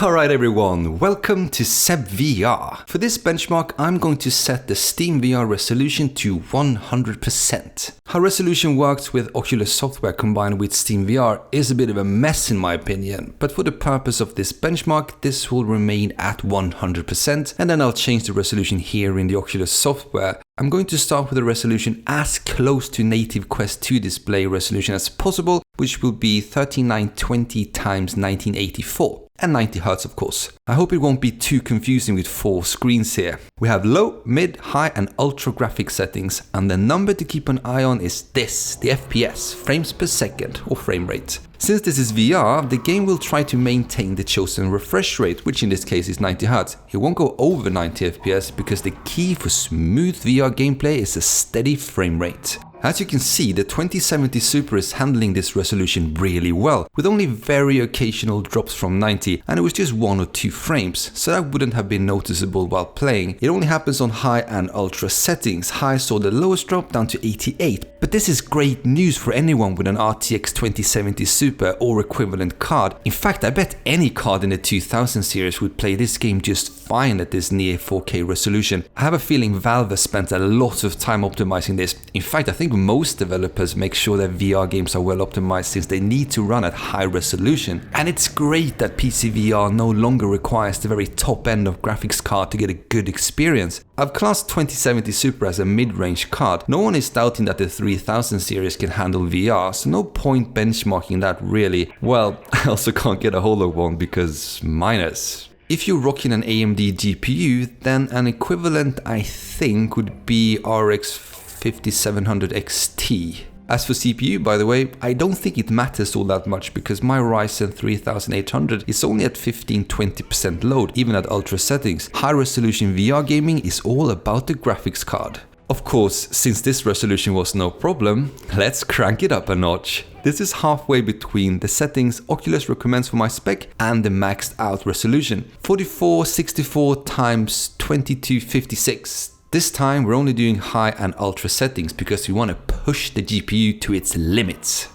Alright everyone, welcome to Seb VR. For this benchmark, I'm going to set the Steam VR resolution to 100%. How resolution works with Oculus software combined with Steam VR is a bit of a mess in my opinion, but for the purpose of this benchmark, this will remain at 100%, and then I'll change the resolution here in the Oculus software. I'm going to start with a resolution as close to native Quest 2 display resolution as possible, which will be 3920 x 1984. And 90 Hz of course. I hope it won't be too confusing with 4 screens here. We have low, mid, high and ultra graphic settings, and the number to keep an eye on is this, the FPS, frames per second or frame rate. Since this is VR, the game will try to maintain the chosen refresh rate, which in this case is 90 Hz. It won't go over 90 FPS because the key for smooth VR gameplay is a steady frame rate. As you can see, the 2070 Super is handling this resolution really well, with only very occasional drops from 90, and it was just 1 or 2 frames, so that wouldn't have been noticeable while playing. It only happens on high and ultra settings. High saw the lowest drop down to 88, but this is great news for anyone with an RTX 2070 Super or equivalent card. In fact, I bet any card in the 2000 series would play this game just fine at this near 4K resolution. I have a feeling Valve has spent a lot of time optimizing this. In fact, I think most developers make sure that VR games are well optimized since they need to run at high resolution. And it's great that PC VR no longer requires the very top end of graphics card to get a good experience. I've classed 2070 Super as a mid-range card. No one is doubting that the 3000 series can handle VR, so no point benchmarking that really. Well, I also can't get a hold of one because minus. If you're rocking an AMD GPU, then an equivalent I think would be RX 5700 XT. As for CPU, by the way, I don't think it matters all that much because my Ryzen 3800 is only at 15-20% load, even at ultra settings. High resolution VR gaming is all about the graphics card. Of course, since this resolution was no problem, let's crank it up a notch. This is halfway between the settings Oculus recommends for my spec and the maxed out resolution. 4464 x 2256. This time we're only doing high and ultra settings because we want to push the GPU to its limits.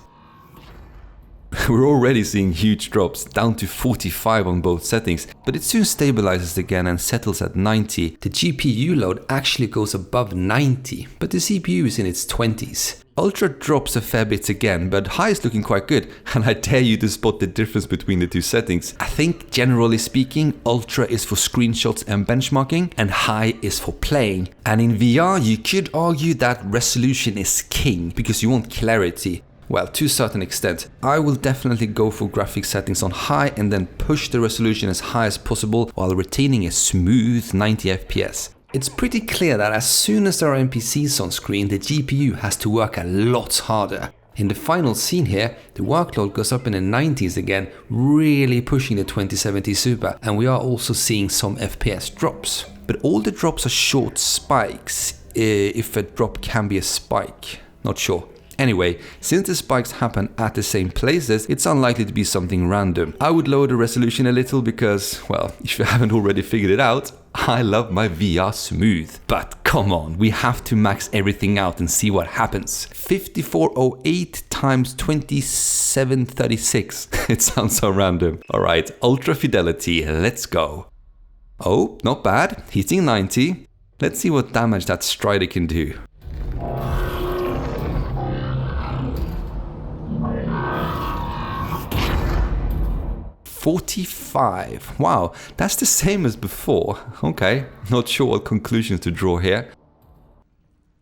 We're already seeing huge drops, down to 45 on both settings, but it soon stabilizes again and settles at 90. The GPU load actually goes above 90, but the CPU is in its 20s. Ultra drops a fair bit again, but high is looking quite good, and I dare you to spot the difference between the two settings. I think generally speaking, ultra is for screenshots and benchmarking, and high is for playing. And in VR, you could argue that resolution is king, because you want clarity. Well, to a certain extent. I will definitely go for graphics settings on high and then push the resolution as high as possible while retaining a smooth 90 FPS. It's pretty clear that as soon as there are NPCs on screen, the GPU has to work a lot harder. In the final scene here, the workload goes up in the 90s again, really pushing the 2070 Super, and we are also seeing some FPS drops. But all the drops are short spikes, if a drop can be a spike, not sure. Anyway, since the spikes happen at the same places, it's unlikely to be something random. I would lower the resolution a little because, well, if you haven't already figured it out, I love my VR smooth. But come on, we have to max everything out and see what happens. 5408 x 2736. It sounds so random. Alright, ultra fidelity, let's go. Oh, not bad, hitting 90. Let's see what damage that Strider can do. 45. Wow, that's the same as before. Okay, not sure what conclusions to draw here.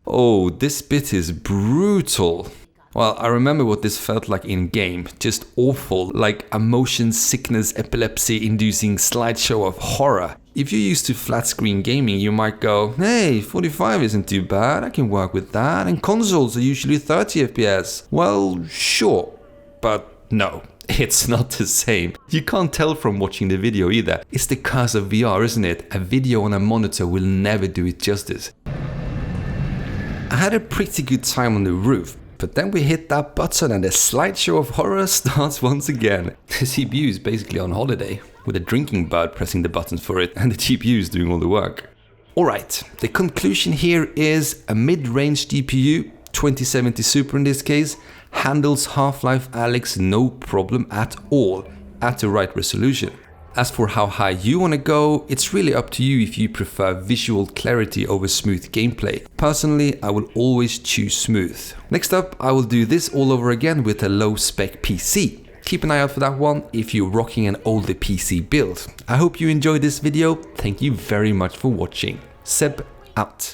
Oh, this bit is brutal. Well, I remember what this felt like in game. Just awful, like a motion sickness epilepsy inducing slideshow of horror. If you're used to flat screen gaming, you might go, hey, 45 isn't too bad, I can work with that, and consoles are usually 30 FPS. Well, sure, but no. It's not the same. You can't tell from watching the video either. It's the curse of VR, isn't it? A video on a monitor will never do it justice. I had a pretty good time on the roof, but then we hit that button and the slideshow of horror starts once again. The CPU is basically on holiday, with a drinking bird pressing the buttons for it, and the GPU is doing all the work. Alright, the conclusion here is a mid-range GPU, 2070 Super in this case, handles Half Life Alyx no problem at all, at the right resolution. As for how high you want to go, it's really up to you if you prefer visual clarity over smooth gameplay. Personally, I will always choose smooth. Next up, I will do this all over again with a low spec PC. Keep an eye out for that one if you're rocking an older PC build. I hope you enjoyed this video. Thank you very much for watching. Seb out.